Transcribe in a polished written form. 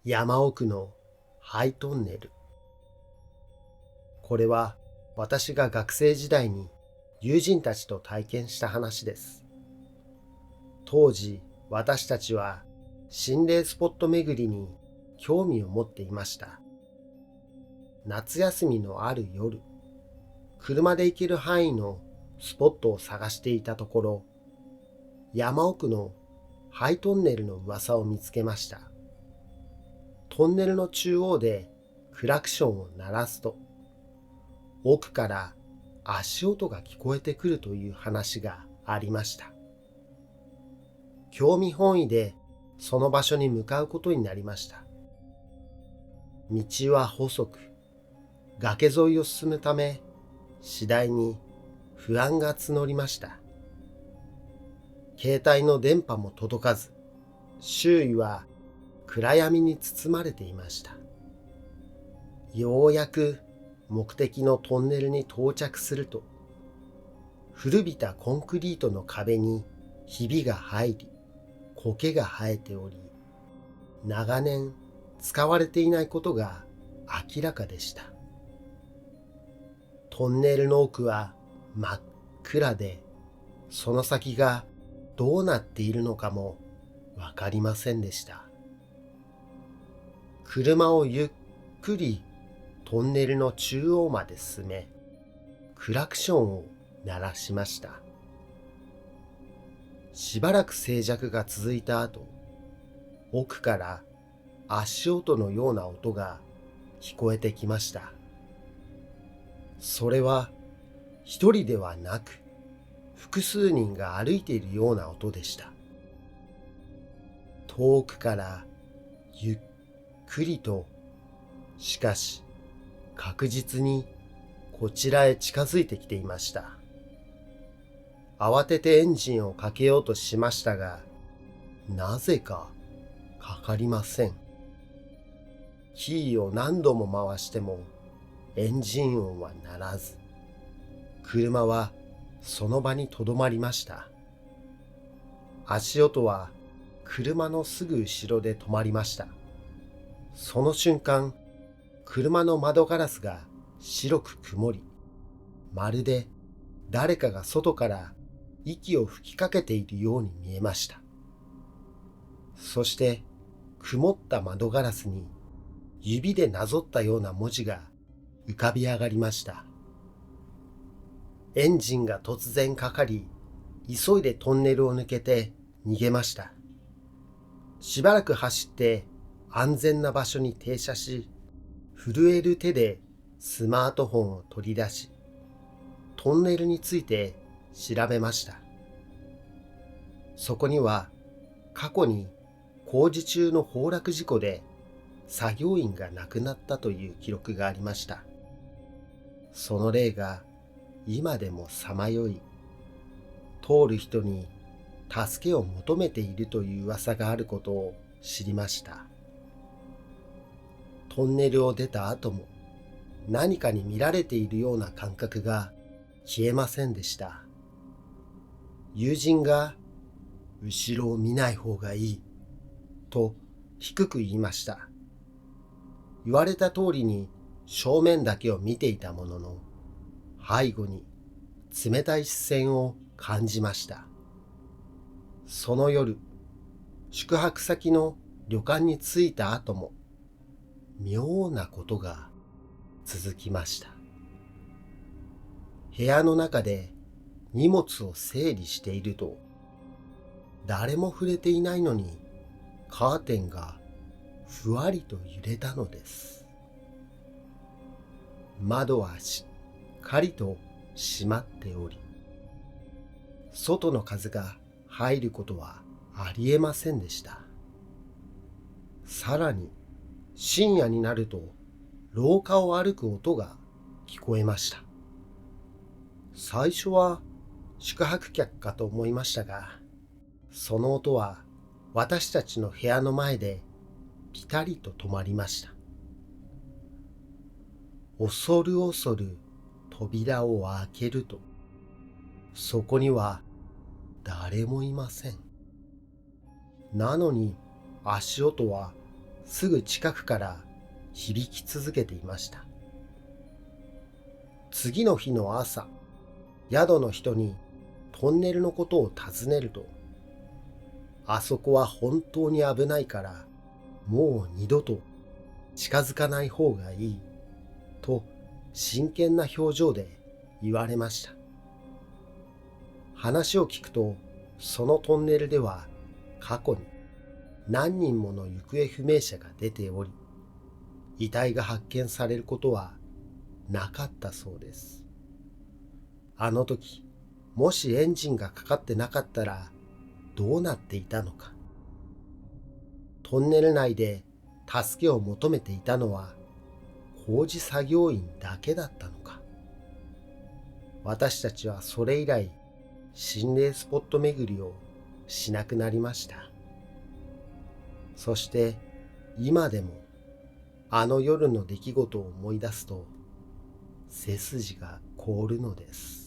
山奥のハイトンネル。これは私が学生時代に友人たちと体験した話です。当時私たちは心霊スポット巡りに興味を持っていました。夏休みのある夜、車で行ける範囲のスポットを探していたところ、山奥のハイトンネルの噂を見つけました。トンネルの中央でクラクションを鳴らすと、奥から足音が聞こえてくるという話がありました。興味本位でその場所に向かうことになりました。道は細く、崖沿いを進むため、次第に不安が募りました。携帯の電波も届かず、周囲は暗闇に包まれていました。ようやく目的のトンネルに到着すると、古びたコンクリートの壁にひびが入り、苔が生えており、長年使われていないことが明らかでした。トンネルの奥は真っ暗で、その先がどうなっているのかもわかりませんでした。車をゆっくりトンネルの中央まで進め、クラクションを鳴らしました。しばらく静寂が続いた後、奥から足音のような音が聞こえてきました。それは一人ではなく、複数人が歩いているような音でした。遠くからゆっくりと、しかし確実にこちらへ近づいてきていました。慌ててエンジンをかけようとしましたが、なぜかかかりません。キーを何度も回してもエンジン音は鳴らず、車はその場にとどまりました。足音は車のすぐ後ろで止まりました。その瞬間、車の窓ガラスが白く曇り、まるで誰かが外から息を吹きかけているように見えました。そして曇った窓ガラスに指でなぞったような文字が浮かび上がりました。エンジンが突然かかり、急いでトンネルを抜けて逃げました。しばらく走って安全な場所に停車し、震える手でスマートフォンを取り出し、トンネルについて調べました。そこには過去に工事中の崩落事故で作業員が亡くなったという記録がありました。その例が今でもさまよい、通る人に助けを求めているという噂があることを知りました。トンネルを出た後も何かに見られているような感覚が消えませんでした。友人が後ろを見ない方がいいと低く言いました。言われた通りに正面だけを見ていたものの、背後に冷たい視線を感じました。その夜、宿泊先の旅館に着いた後も妙なことが続きました。部屋の中で荷物を整理していると、誰も触れていないのにカーテンがふわりと揺れたのです。窓はしっかりと閉まっており、外の風が入ることはありえませんでした。さらに深夜になると廊下を歩く音が聞こえました。最初は宿泊客かと思いましたが、その音は私たちの部屋の前でピタリと止まりました。恐る恐る扉を開けると、そこには誰もいません。なのに足音はすぐ近くから響き続けていました。次の日の朝、宿の人にトンネルのことを尋ねると、あそこは本当に危ないからもう二度と近づかない方がいいと真剣な表情で言われました。話を聞くと、そのトンネルでは過去に何人もの行方不明者が出ており、遺体が発見されることはなかったそうです。あの時、もしエンジンがかかってなかったらどうなっていたのか。トンネル内で助けを求めていたのは工事作業員だけだったのか。私たちはそれ以来、心霊スポット巡りをしなくなりました。そして今でもあの夜の出来事を思い出すと背筋が凍るのです。